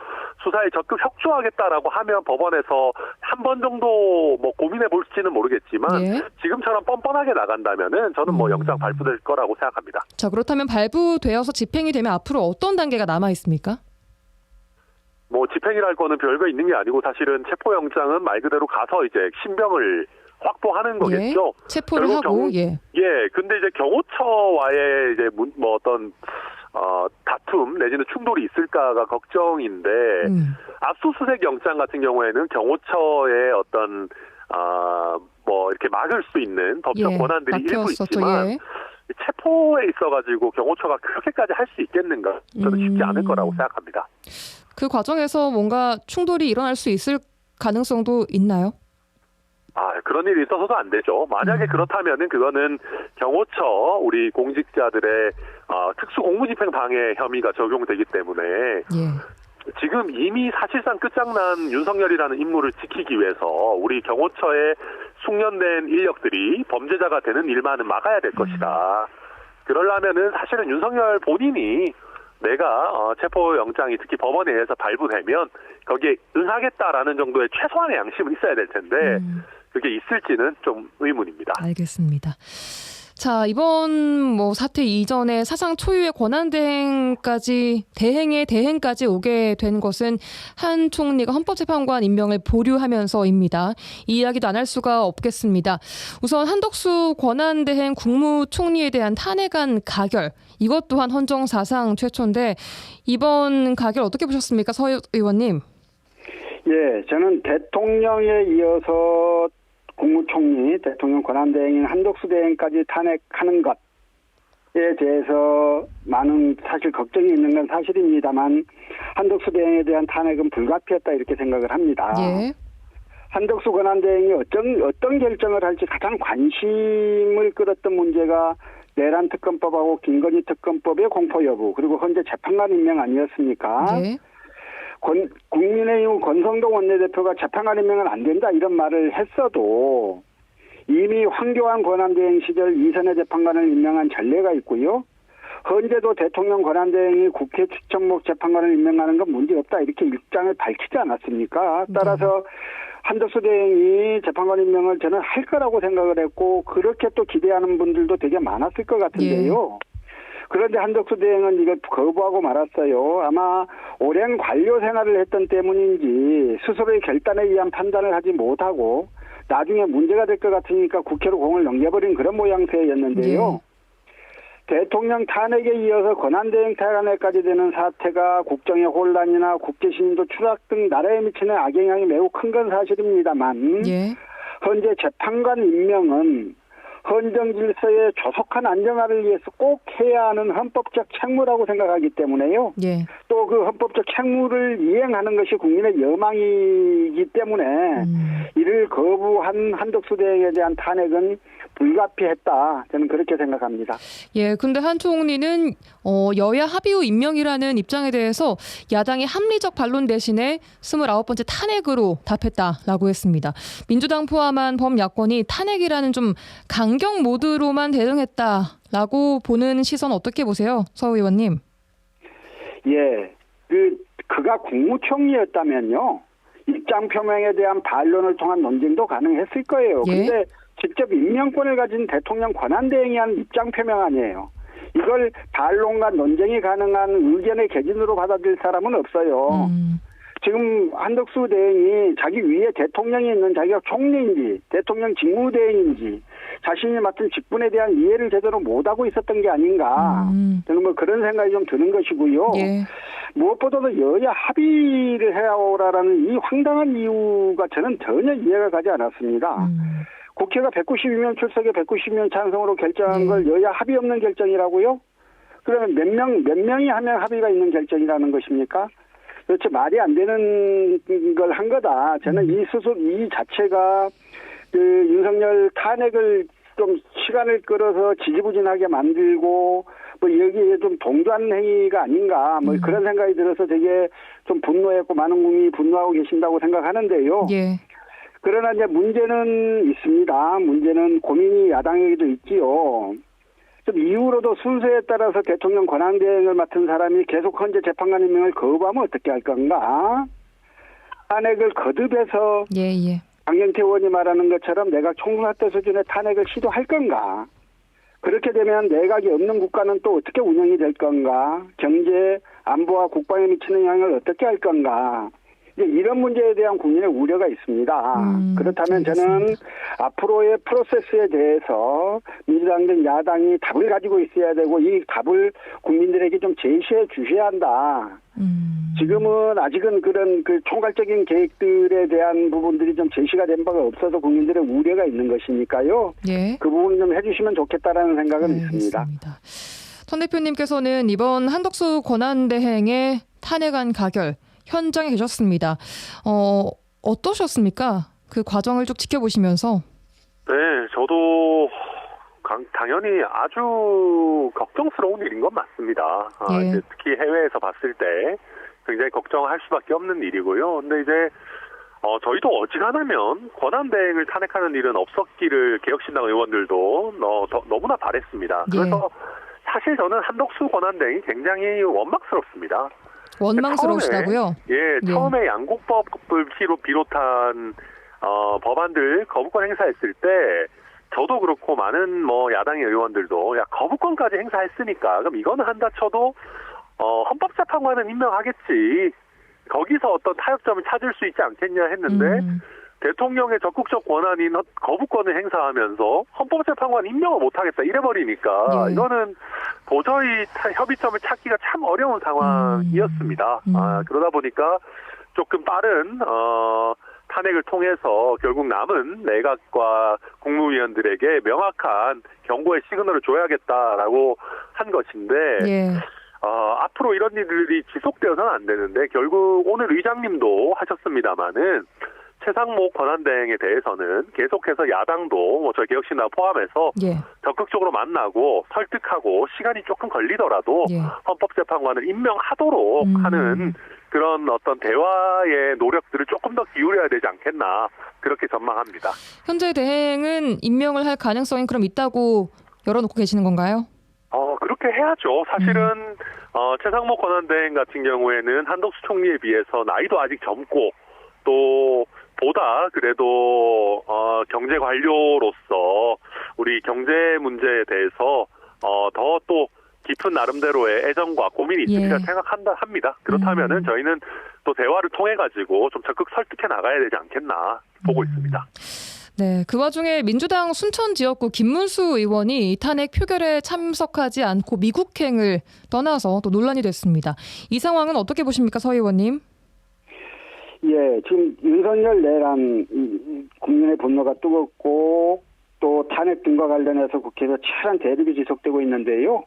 수사에 적극 협조하겠다라고 하면 법원에서 한 번 정도 뭐 고민해 볼지는 모르겠지만 지금처럼 뻔뻔하게 나간다면은 저는 뭐 영장 발부될 거라고 생각합니다. 자, 그렇다면 발부되어서 집행이 되면 앞으로 어떤 단계가 남아 있습니까? 뭐 집행이랄 거는 별거 있는 게 아니고 사실은 체포영장은 말 그대로 가서 이제 신병을 확보하는 거겠죠. 체포를 결국 하고 근데 이제 경호처와의 이제 뭐 어떤 다툼 내지는 충돌이 있을까가 걱정인데 압수수색 영장 같은 경우에는 경호처의 어떤 뭐 이렇게 막을 수 있는 법적 권한들이 일부 있지만 체포에 있어가지고 경호처가 그렇게까지 할 수 있겠는가? 저는 쉽지 않을 거라고 생각합니다. 그 과정에서 뭔가 충돌이 일어날 수 있을 가능성도 있나요? 그런 일이 있어서도 안 되죠. 만약에 그렇다면은 그거는 경호처 우리 공직자들의 특수공무집행 방해 혐의가 적용되기 때문에 지금 이미 사실상 끝장난 윤석열이라는 인물을 지키기 위해서 우리 경호처의 숙련된 인력들이 범죄자가 되는 일만은 막아야 될 것이다. 그러려면은 사실은 윤석열 본인이 내가 체포영장이 특히 법원에 의해서 발부되면 거기에 응하겠다라는 정도의 최소한의 양심은 있어야 될 텐데 그게 있을지는 좀 의문입니다. 알겠습니다. 자, 이번 뭐 사태 이전에 사상 초유의 대행까지 오게 된 것은 한 총리가 헌법재판관 임명을 보류하면서입니다. 이 이야기도 안 할 수가 없겠습니다. 우선 한덕수 권한대행 국무총리에 대한 탄핵안 가결, 이것 또한 헌정사상 최초인데 이번 가결 어떻게 보셨습니까, 서 의원님? 예, 저는 대통령에 이어서 국무총리, 대통령 권한대행인 한덕수 대행까지 탄핵하는 것에 대해서 많은 사실 걱정이 있는 건 사실입니다만 한덕수 대행에 대한 탄핵은 불가피했다 이렇게 생각을 합니다. 한덕수 권한대행이 어떤 결정을 할지 가장 관심을 끌었던 문제가 내란 특검법하고 김건희 특검법의 공포 여부 그리고 현재 재판관 임명 아니었습니까? 국민의힘 권성동 원내대표가 재판관 임명은 안 된다 이런 말을 했어도 이미 황교안 권한대행 시절 이선의 재판관을 임명한 전례가 있고요. 현재도 대통령 권한대행이 국회 추천목 재판관을 임명하는 건 문제없다 이렇게 입장을 밝히지 않았습니까? 따라서 한덕수 대행이 재판관 임명을 저는 할 거라고 생각을 했고 그렇게 또 기대하는 분들도 되게 많았을 것 같은데요. 그런데 한덕수 대행은 이걸 거부하고 말았어요. 아마 오랜 관료 생활을 했던 때문인지 스스로의 결단에 의한 판단을 하지 못하고 나중에 문제가 될 것 같으니까 국회로 공을 넘겨버린 그런 모양새였는데요. 대통령 탄핵에 이어서 권한대행 탄핵까지 되는 사태가 국정의 혼란이나 국제신임도 추락 등 나라에 미치는 악영향이 매우 큰 건 사실입니다만 현재 재판관 임명은 헌정 질서의 조속한 안정화를 위해서 꼭 해야 하는 헌법적 책무라고 생각하기 때문에요. 또 그 헌법적 책무를 이행하는 것이 국민의 여망이기 때문에 이를 거부한 한덕수 대행에 대한 탄핵은 불가피했다. 저는 그렇게 생각합니다. 근데 한 총리는 여야 합의 후 임명이라는 입장에 대해서 야당의 합리적 반론 대신에 29번째 탄핵으로 답했다라고 했습니다. 민주당 포함한 범야권이 탄핵이라는 좀 강경 모드로만 대응했다라고 보는 시선 어떻게 보세요, 서 의원님? 그가 국무총리였다면요. 입장 표명에 대한 반론을 통한 논쟁도 가능했을 거예요. 그런데 직접 임명권을 가진 대통령 권한대행이 한 입장 표명 아니에요. 이걸 반론과 논쟁이 가능한 의견의 개진으로 받아들일 사람은 없어요. 지금 한덕수 대행이 자기 위에 대통령이 있는 자기가 총리인지 대통령 직무대행인지 자신이 맡은 직분에 대한 이해를 제대로 못하고 있었던 게 아닌가. 저는 뭐 그런 생각이 좀 드는 것이고요. 무엇보다도 여야 합의를 해야 오라라는 이 황당한 이유가 저는 전혀 이해가 가지 않았습니다. 국회가 192명 출석에 190명 찬성으로 결정한 걸 여야 합의 없는 결정이라고요? 그러면 몇 명이 하면 합의가 있는 결정이라는 것입니까? 그렇죠. 말이 안 되는 걸 한 거다. 저는 이 자체가 윤석열 탄핵을 좀 시간을 끌어서 지지부진하게 만들고 뭐 여기에 좀 동조하는 행위가 아닌가 뭐 그런 생각이 들어서 되게 좀 분노했고 많은 국민이 분노하고 계신다고 생각하는데요. 그러나 이제 문제는 있습니다. 문제는 고민이 야당에게도 있지요. 좀 이후로도 순서에 따라서 대통령 권한대행을 맡은 사람이 계속 현재 재판관 임명을 거부하면 어떻게 할 건가? 탄핵을 거듭해서 강경태 의원이 말하는 것처럼 내각 총수사태 수준의 탄핵을 시도할 건가? 그렇게 되면 내각이 없는 국가는 또 어떻게 운영이 될 건가? 경제, 안보와 국방에 미치는 영향을 어떻게 할 건가? 이제 이런 문제에 대한 국민의 우려가 있습니다. 그렇다면 알겠습니다. 저는 앞으로의 프로세스에 대해서 민주당 등 야당이 답을 가지고 있어야 되고 이 답을 국민들에게 좀 제시해 주셔야 한다. 지금은 아직은 그런 그 총괄적인 계획들에 대한 부분들이 좀 제시가 된 바가 없어서 국민들의 우려가 있는 것이니까요. 예. 그 부분 좀 해주시면 좋겠다라는 생각은 있습니다. 알겠습니다. 천 대표님께서는 이번 한덕수 권한대행의 탄핵안 가결 현장에 계셨습니다. 어떠셨습니까? 그 과정을 쭉 지켜보시면서. 네, 저도 당연히 아주 걱정스러운 일인 건 맞습니다. 예. 이제 특히 해외에서 봤을 때 굉장히 걱정할 수밖에 없는 일이고요. 근데 이제 저희도 어지간하면 권한대행을 탄핵하는 일은 없었기를 개혁신당 의원들도 너무나 바랬습니다. 예. 그래서 사실 저는 한덕수 권한대행이 굉장히 원망스럽습니다. 원망스러우시다고요? 처음에 양곡법을 비롯한 법안들 거부권 행사했을 때 저도 그렇고 많은 야당의 의원들도 거부권까지 행사했으니까 그럼 이거는 한다 쳐도 헌법재판관은 임명하겠지. 거기서 어떤 타협점을 찾을 수 있지 않겠냐 했는데 대통령의 적극적 권한인 거부권을 행사하면서 헌법재판관 임명을 못하겠다 이래버리니까 이거는 도저히 협의점을 찾기가 참 어려운 상황이었습니다. 그러다 보니까 조금 빠른 탄핵을 통해서 결국 남은 내각과 국무위원들에게 명확한 경고의 시그널을 줘야겠다라고 한 것인데 예. 앞으로 이런 일들이 지속되어서는 안 되는데 결국 오늘 의장님도 하셨습니다마는 최상목 권한대행에 대해서는 계속해서 야당도 저희 개혁신당 포함해서 적극적으로 만나고 설득하고 시간이 조금 걸리더라도 헌법재판관을 임명하도록 하는 그런 어떤 대화의 노력들을 조금 더 기울여야 되지 않겠나 그렇게 전망합니다. 현재 대행은 임명을 할 가능성이 그럼 있다고 열어놓고 계시는 건가요? 그렇게 해야죠. 사실은 최상목 권한대행 같은 경우에는 한덕수 총리에 비해서 나이도 아직 젊고 또 보다 그래도 경제 관료로서 우리 경제 문제에 대해서 더 또 깊은 나름대로의 애정과 고민이 있으리라 생각합니다. 그렇다면은 저희는 또 대화를 통해 가지고 좀 적극 설득해 나가야 되지 않겠나 보고 있습니다. 네, 그 와중에 민주당 순천 지역구 김문수 의원이 탄핵 표결에 참석하지 않고 미국행을 떠나서 또 논란이 됐습니다. 이 상황은 어떻게 보십니까, 서 의원님? 예, 지금 윤석열 내란 국민의 분노가 뜨겁고 또 탄핵 등과 관련해서 국회에서 치열한 대립이 지속되고 있는데요.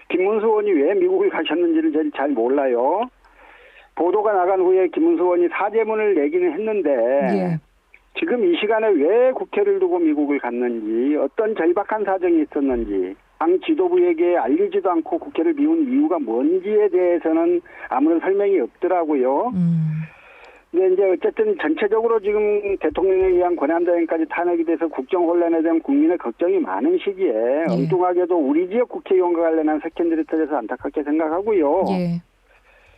김문수 의원이 왜 미국을 가셨는지를 잘 몰라요. 보도가 나간 후에 김문수 의원이 사죄문을 내기는 했는데 지금 이 시간에 왜 국회를 두고 미국을 갔는지 어떤 절박한 사정이 있었는지 당 지도부에게 알리지도 않고 국회를 비운 이유가 뭔지에 대해서는 아무런 설명이 없더라고요. 근데 이제 어쨌든 전체적으로 지금 대통령에 의한 권한대행까지 탄핵이 돼서 국정 혼란에 대한 국민의 걱정이 많은 시기에 엉뚱하게도 우리 지역 국회의원과 관련한 사건들이 터져서 안타깝게 생각하고요.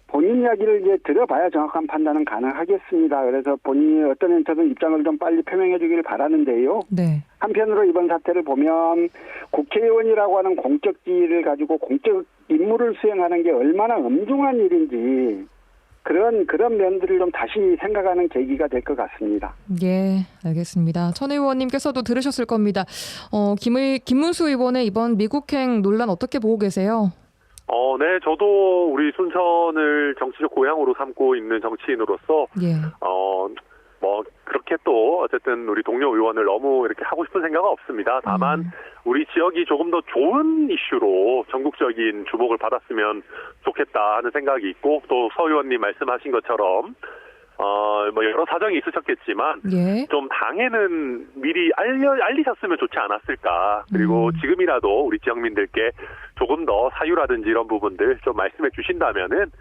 본인 이야기를 이제 들어봐야 정확한 판단은 가능하겠습니다. 그래서 본인이 어떤 형태든 입장을 좀 빨리 표명해 주길 바라는데요. 한편으로 이번 사태를 보면 국회의원이라고 하는 공적 지위를 가지고 공적 임무를 수행하는 게 얼마나 엄중한 일인지 그런 면들을 좀 다시 생각하는 계기가 될 것 같습니다. 예, 알겠습니다. 천 의원님께서도 들으셨을 겁니다. 김문수 의원의 이번 미국행 논란 어떻게 보고 계세요? 네, 저도 우리 순천을 정치적 고향으로 삼고 있는 정치인으로서 그렇게 또 어쨌든 우리 동료 의원을 너무 이렇게 하고 싶은 생각은 없습니다. 다만 우리 지역이 조금 더 좋은 이슈로 전국적인 주목을 받았으면 좋겠다 하는 생각이 있고 또 서 의원님 말씀하신 것처럼 여러 사정이 있으셨겠지만 좀 당에는 미리 알리셨으면 좋지 않았을까. 그리고 지금이라도 우리 지역민들께 조금 더 사유라든지 이런 부분들 좀 말씀해 주신다면은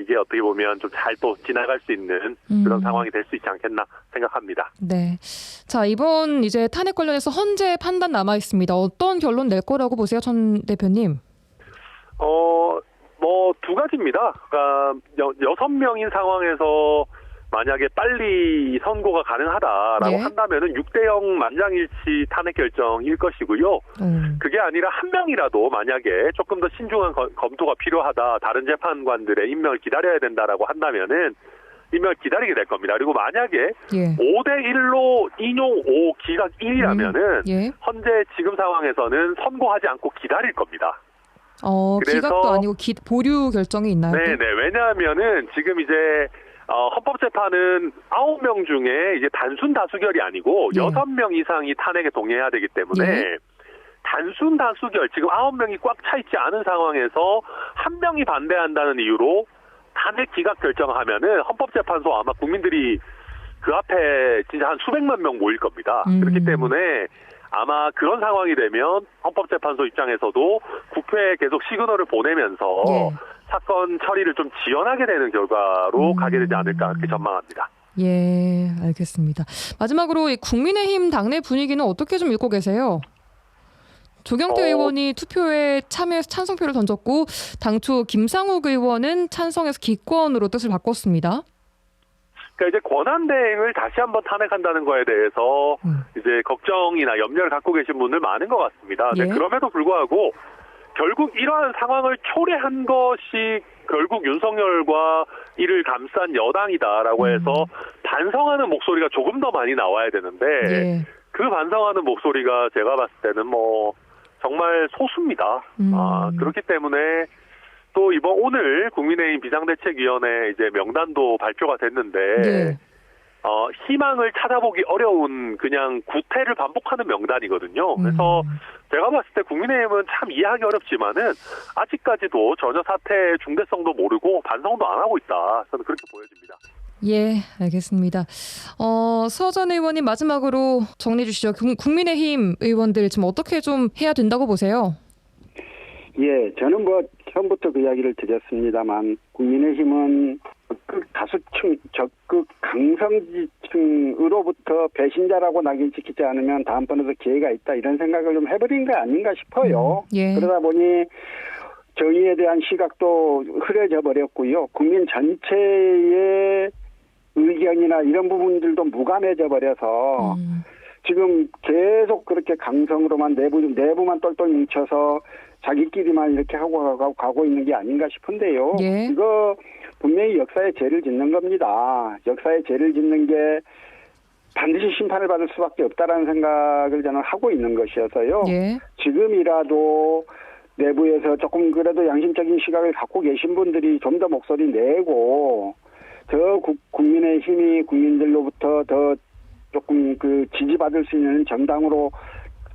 이게 어떻게 보면 좀 잘 또 지나갈 수 있는 그런 상황이 될 수 있지 않겠나 생각합니다. 네. 자, 이번 이제 탄핵 관련해서 헌재 판단 남아 있습니다. 어떤 결론 낼 거라고 보세요, 천 대표님? 두 가지입니다. 그러니까 6명인 상황에서 만약에 빨리 선고가 가능하다라고 예. 한다면은 6대0 만장일치 탄핵 결정일 것이고요. 그게 아니라 한 명이라도 만약에 조금 더 신중한 검토가 필요하다, 다른 재판관들의 임명을 기다려야 된다라고 한다면은 임명을 기다리게 될 겁니다. 그리고 만약에 예. 5대1로 인용 5, 기각 1이라면은 예. 현재 지금 상황에서는 선고하지 않고 기다릴 겁니다. 그래서- 기각도 아니고 보류 결정이 있나요? 또? 네네. 왜냐하면은 지금 이제 헌법재판은 9명 중에 이제 단순 다수결이 아니고 예. 6명 이상이 탄핵에 동의해야 되기 때문에 예. 단순 다수결, 지금 9명이 꽉 차 있지 않은 상황에서 한 명이 반대한다는 이유로 탄핵 기각 결정하면은 헌법재판소 아마 국민들이 그 앞에 진짜 한 수백만 명 모일 겁니다. 그렇기 때문에 아마 그런 상황이 되면 헌법재판소 입장에서도 국회에 계속 시그널을 보내면서 예. 사건 처리를 좀 지연하게 되는 결과로 가게 되지 않을까 그렇게 전망합니다. 예, 알겠습니다. 마지막으로 이 국민의힘 당내 분위기는 어떻게 좀 읽고 계세요? 조경태 의원이 투표에 참여해서 찬성표를 던졌고 당초 김상욱 의원은 찬성해서 기권으로 뜻을 바꿨습니다. 그러니까 이제 권한대행을 다시 한번 탄핵한다는 거에 대해서 이제 걱정이나 염려를 갖고 계신 분들 많은 것 같습니다. 예. 네, 그럼에도 불구하고 결국 이러한 상황을 초래한 것이 결국 윤석열과 이를 감싼 여당이다라고 해서 반성하는 목소리가 조금 더 많이 나와야 되는데 예. 그 반성하는 목소리가 제가 봤을 때는 뭐 정말 소수입니다. 그렇기 때문에 또 이번 오늘 국민의힘 비상대책위원회 이제 명단도 발표가 됐는데 예. 희망을 찾아보기 어려운 그냥 구태를 반복하는 명단이거든요. 그래서 제가 봤을 때 국민의힘은 참 이해하기 어렵지만은 아직까지도 전혀 사태의 중대성도 모르고 반성도 안 하고 있다. 저는 그렇게 보여집니다. 예, 알겠습니다. 서전 의원님 마지막으로 정리해 주시죠. 국민의힘 의원들 지금 어떻게 좀 해야 된다고 보세요? 예, 저는 뭐 처음부터 그 이야기를 드렸습니다만 국민의힘은 적극 강성지층으로부터 배신자라고 낙인시키지 않으면 다음번에도 기회가 있다 이런 생각을 좀 해버린 게 아닌가 싶어요. 예. 그러다 보니 정의에 대한 시각도 흐려져 버렸고요. 국민 전체의 의견이나 이런 부분들도 무감해져 버려서 지금 계속 그렇게 강성으로만 내부만 똘똘 뭉쳐서 자기끼리만 이렇게 하고 가고 있는 게 아닌가 싶은데요. 예. 이거 분명히 역사에 죄를 짓는 겁니다. 역사에 죄를 짓는 게 반드시 심판을 받을 수밖에 없다라는 생각을 저는 하고 있는 것이어서요. 예. 지금이라도 내부에서 조금 그래도 양심적인 시각을 갖고 계신 분들이 좀 더 목소리 내고 더 국민의 힘이 국민들로부터 더 조금 그 지지받을 수 있는 정당으로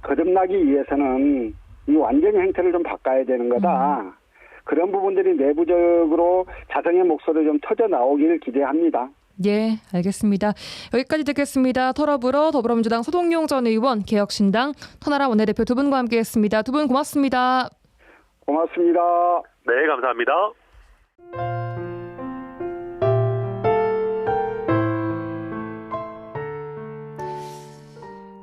거듭나기 위해서는 이 완전히 행태를 좀 바꿔야 되는 거다. 그런 부분들이 내부적으로 자성의 목소리 좀 터져 나오기를 기대합니다. 예, 알겠습니다. 여기까지 듣겠습니다. 털어불어 더불어민주당 소동용 전 의원, 개혁신당 터나라 원내대표 두 분과 함께했습니다. 두 분 고맙습니다. 고맙습니다. 네, 감사합니다.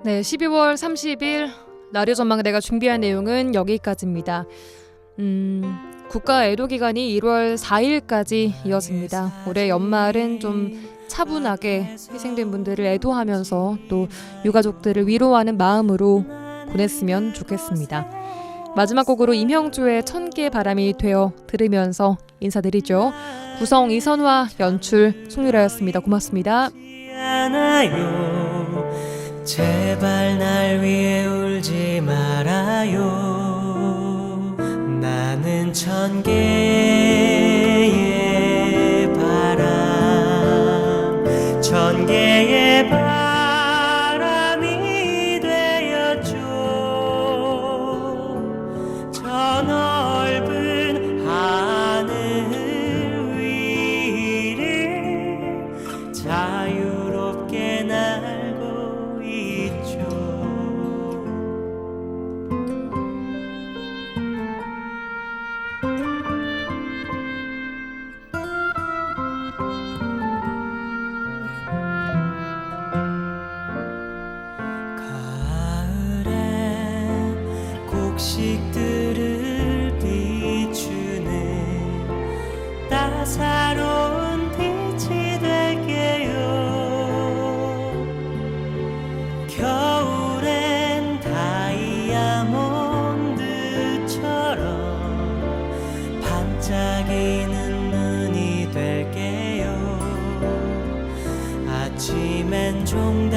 네, 12월 30일 라디오 전망 내가 준비한 내용은 여기까지입니다. 국가 애도 기간이 1월 4일까지 이어집니다. 올해 연말은 좀 차분하게 희생된 분들을 애도하면서 또 유가족들을 위로하는 마음으로 보냈으면 좋겠습니다. 마지막 곡으로 임형주의 1000개의 바람이 되어 들으면서 인사드리죠. 구성 이선화, 연출 송유라였습니다. 고맙습니다. 제발 날 위해 울지 말아요. 나는 1000개의 바람, 1000개의 바람이 되었죠. 저 넓은 하늘 위를 자유롭게 날고 있죠. 가을에 곡식들을 비추는 따사로운 빛이 될게요. 반짝이는 눈이 될게요. 아침엔 종